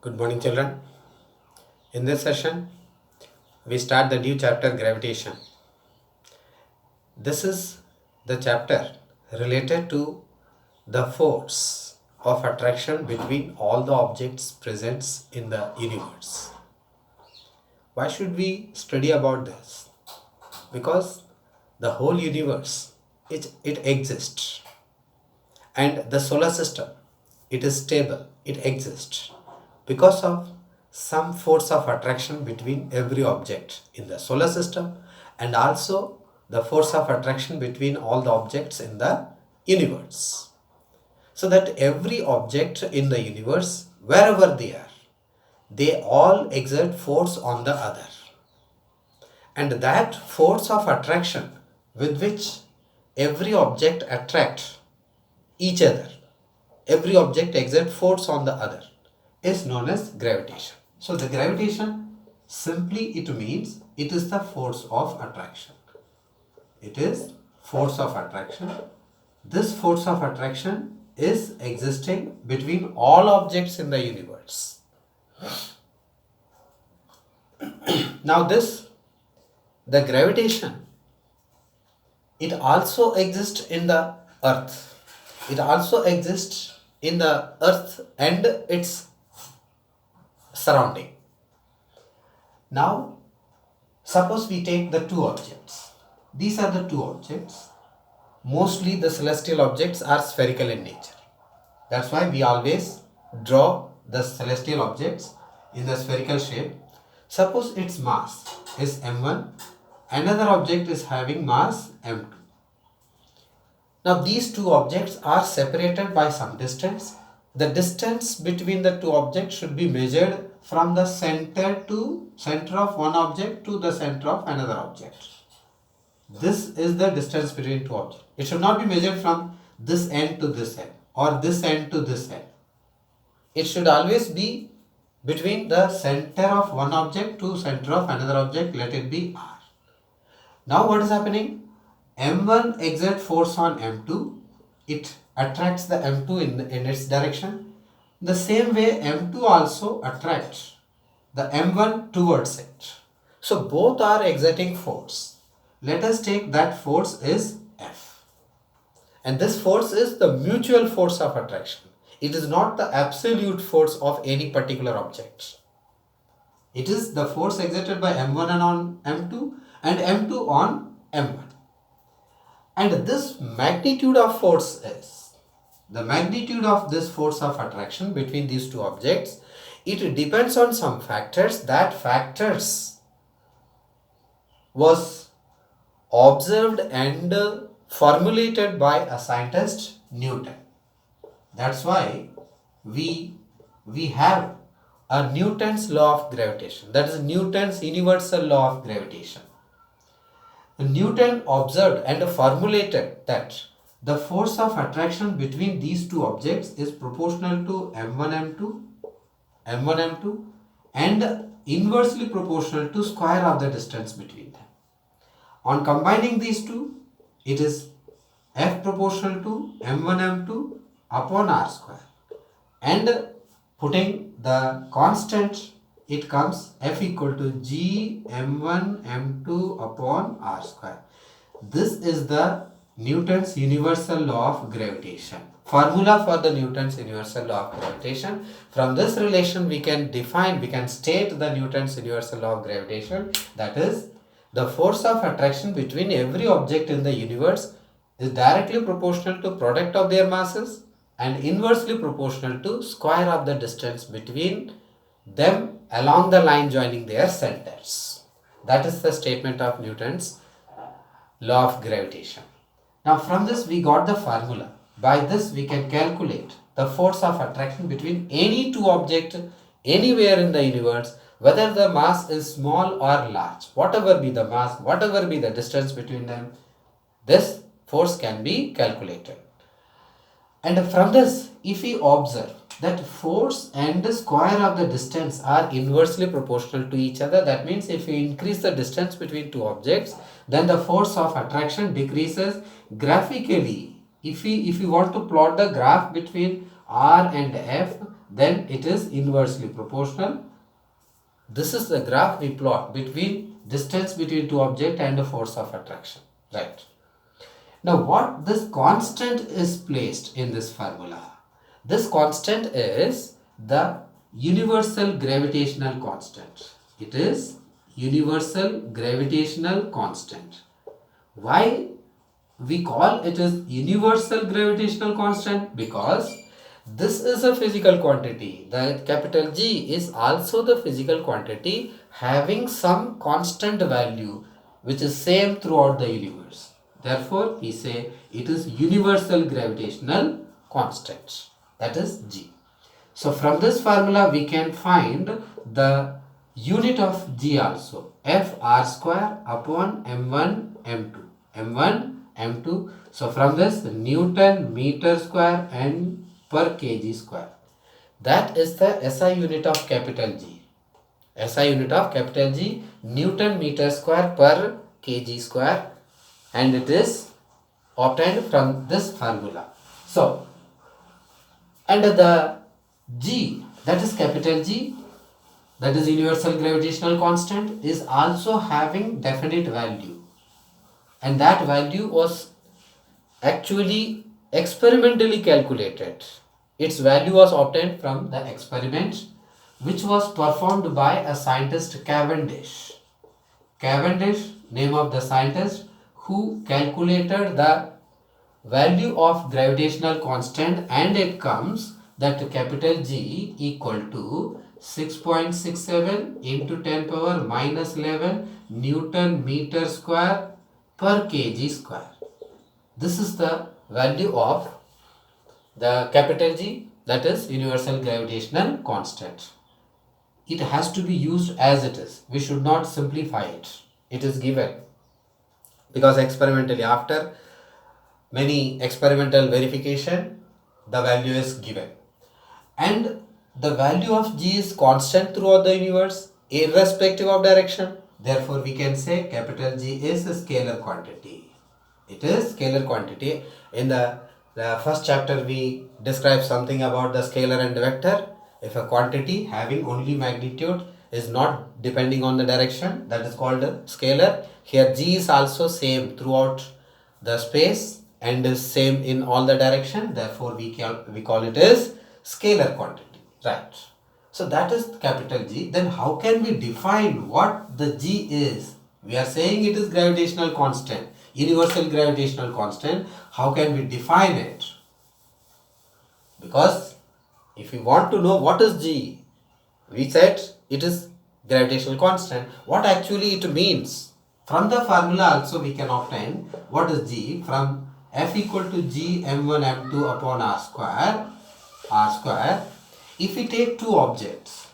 Good morning, children. In this session, we start the new chapter gravitation. This is the chapter related to the force of attraction between all the objects present in the universe. Why should we study about this? Because the whole universe it exists, and the solar system it is stable, it exists because of some force of attraction between every object in the solar system, and also the force of attraction between all the objects in the universe, so that every object in the universe, wherever they all exert force on the other, and that force of attraction with which every object attracts each other, every object exerts force on the other, is known as gravitation. So the gravitation, simply it means it is the force of attraction. It is force of attraction. This force of attraction is existing between all objects in the universe. Now the gravitation, it also exists in the earth. It also exists in the earth and its surrounding. Now, suppose we take the two objects. These are the two objects. Mostly the celestial objects are spherical in nature. That's why we always draw the celestial objects in the spherical shape. Suppose its mass is m1, another object is having mass m2. Now these two objects are separated by some distance. The distance between the two objects should be measured from the center of one object to the center of another object. This is the distance between two objects. It should not be measured from this end to this end or this end to this end. It should always be between the center of one object to center of another object, let it be r. Now what is happening? m1 exerts force on m2, it attracts the m2 in its direction. The same way m2 also attracts the m1 towards it. So both are exerting force. Let us take that force is F. And this force is the mutual force of attraction. It is not the absolute force of any particular object. It is the force exerted by m1 and on m2 and m2 on m1. And this magnitude of force is, the magnitude of this force of attraction between these two objects, it depends on some factors. That factors was observed and formulated by a scientist, Newton. That's why we have a Newton's law of gravitation, that is Newton's universal law of gravitation. Newton observed and formulated that the force of attraction between these two objects is proportional to m1 m2 and inversely proportional to square of the distance between them. On combining these two, it is F proportional to m1 m2 upon r square, and putting the constant, it comes F equal to g m1 m2 upon r square. This is the Newton's universal law of gravitation. Formula for the Newton's universal law of gravitation. From this relation we can state the Newton's universal law of gravitation, that is the force of attraction between every object in the universe is directly proportional to product of their masses and inversely proportional to square of the distance between them along the line joining their centers. That is the statement of Newton's law of gravitation. Now from this we got the formula. By this we can calculate the force of attraction between any two objects anywhere in the universe, whether the mass is small or large. Whatever be the mass, whatever be the distance between them, this force can be calculated. And from this, if we observe that force and the square of the distance are inversely proportional to each other, that means if we increase the distance between two objects, then the force of attraction decreases graphically. If we want to plot the graph between R and F, then it is inversely proportional. This is the graph we plot between distance between two objects and the force of attraction. Right. Now what this constant is placed in this formula? This constant is the universal gravitational constant. It is universal gravitational constant. Why we call it as universal gravitational constant? Because this is a physical quantity. The capital G is also the physical quantity having some constant value which is same throughout the universe. Therefore, we say it is universal gravitational constant. That is G. So, from this formula we can find the unit of G also. F R square upon M1 M2. M1 M2. So, from this Newton meter square and per kg square. That is the SI unit of capital G. SI unit of capital G, Newton meter square per kg square, and it is obtained from this formula. So, and the G, that is capital G, that is universal gravitational constant, is also having definite value, and that value was actually experimentally calculated. Its value was obtained from the experiment which was performed by a scientist Cavendish. Cavendish, name of the scientist who calculated the value of gravitational constant, and it comes that capital G equal to 6.67 into 10 power minus 11 Newton meter square per kg square. This is the value of the capital G, that is universal gravitational constant. It has to be used as it is. We should not simplify it. It is given because experimentally, after many experimental verification, the value is given, and the value of G is constant throughout the universe irrespective of direction. Therefore, we can say capital G is a scalar quantity. It is scalar quantity. In the first chapter, we described something about the scalar and vector. If a quantity having only magnitude is not depending on the direction, that is called a scalar. Here G is also same throughout the space and is same in all the direction. Therefore, we call it as scalar quantity. Right. So that is capital G. Then how can we define what the G is? We are saying it is gravitational constant, universal gravitational constant. How can we define it? Because if we want to know what is G, we said it is gravitational constant. What actually it means? From the formula also we can obtain what is G from F equal to G M1 M2 upon R square. If we take two objects,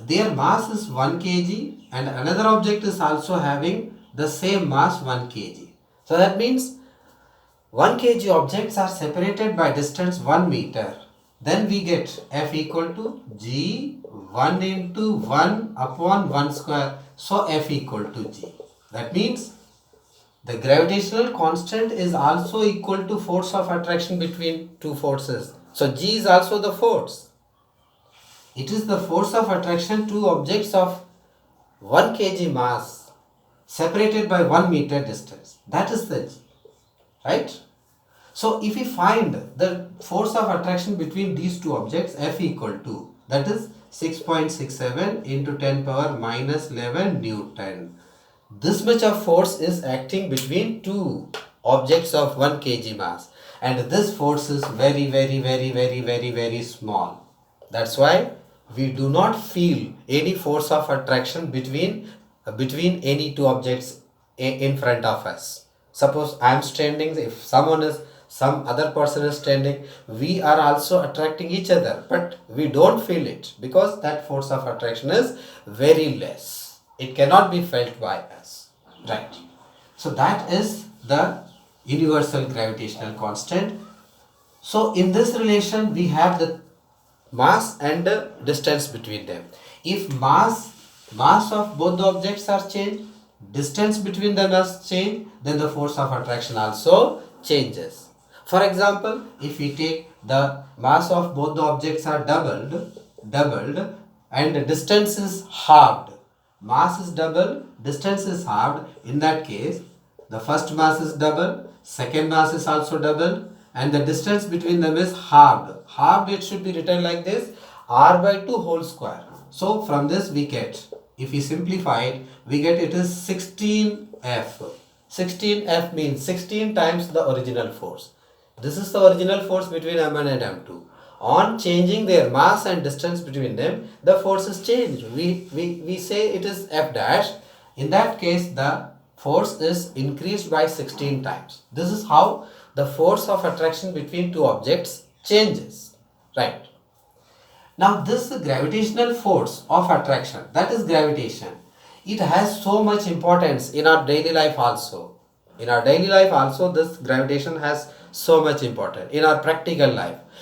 their mass is 1 kg and another object is also having the same mass 1 kg. So that means 1 kg objects are separated by distance 1 meter. Then we get F equal to G 1 into 1 upon 1 square. So F equal to G. That means the gravitational constant is also equal to force of attraction between two forces. So G is also the force. It is the force of attraction to objects of 1 kg mass separated by 1 meter distance. That is the G. Right? So if we find the force of attraction between these two objects, F equal to, that is 6.67 into 10 power minus 11 Newton. This much of force is acting between two objects of 1 kg mass, and this force is very small. That's why we do not feel any force of attraction between any two objects in front of us. Suppose I am standing, if some other person is standing, we are also attracting each other, but we don't feel it because that force of attraction is very less. It cannot be felt by us. Right. So that is the universal gravitational constant. So in this relation we have the mass and the distance between them. If mass of both the objects are changed, distance between them has changed, then the force of attraction also changes. For example, if we take the mass of both the objects are doubled and the distance is halved. Mass is double, distance is halved. In that case, the first mass is double, second mass is also double, and the distance between them is halved. Halved, it should be written like this, r by 2 whole square. So from this we get, if we simplify it, we get it is 16F. 16F means 16 times the original force. This is the original force between M1 and M2. On changing their mass and distance between them, the force is changed. We say it is F dash. In that case, the force is increased by 16 times. This is how the force of attraction between two objects changes. Right. Now this gravitational force of attraction, that is gravitation, it has so much importance in our daily life also. In our daily life also, this gravitation has so much importance in our practical life.